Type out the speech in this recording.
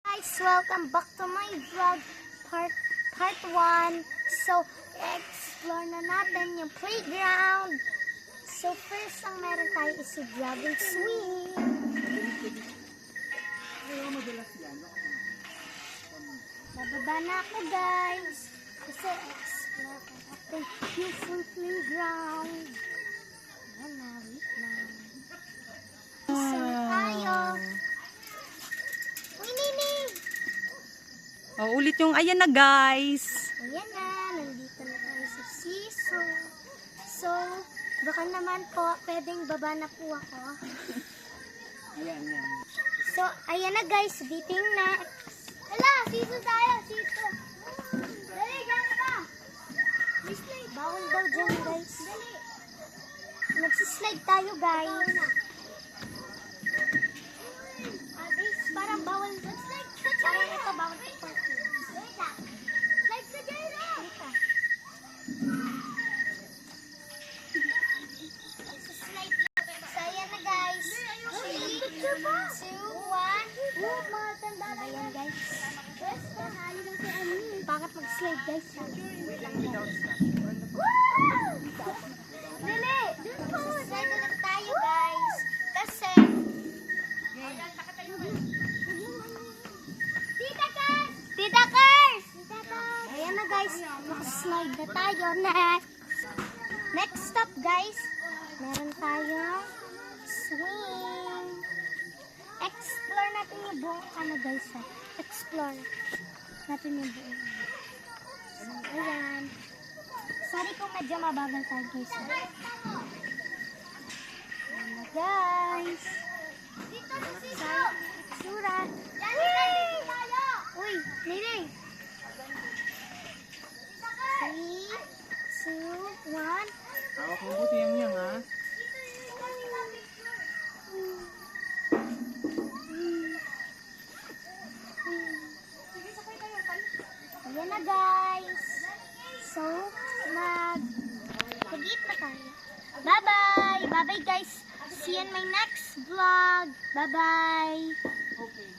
Guys, welcome back to my vlog part 1. So, explore na natin yung playground. So, first ang meron tayo is si Grab and Swing. Bababa na ako, guys. Kasi explore na natin yung full playground. Ayan na, wait lang. So, tayo. Uy, Nini! Oh, ulit yung ayan na guys. Ayan na, nandito na tayo sa seesaw. So, baka naman po, pwedeng baba na po ako. Ayan, yan. So, ayan na guys, biting na. Hala, seesaw tayo, seesaw. Dali, gano'n ka? Bawal daw dyan guys. Dali. Nagsislide tayo guys. Parang bawal. Parang ito bawal sa parking. Slide sa gyro. So, ayan na guys. 3, 2, 1. Ayan guys. Bakit mag-slide guys? Dili! Slide ulit tayo guys. Kasi Tita Kars! Ayan na guys, makaslide na tayo. Next stop guys, meron tayong swing. Explore natin yung buong guys ha. Explore natin yung buong. So, ayan. Sorry kung medyo mabagal tayo guys ha. Ayan na guys. Dito sa sito! Sura! Uy, Nining! 3, 2, 1. Hawak mo buti yang ha. Ayan na guys. So, mag-eat na tayo. Bye-bye! Bye-bye guys! See you in my next vlog! Bye-bye! Okay.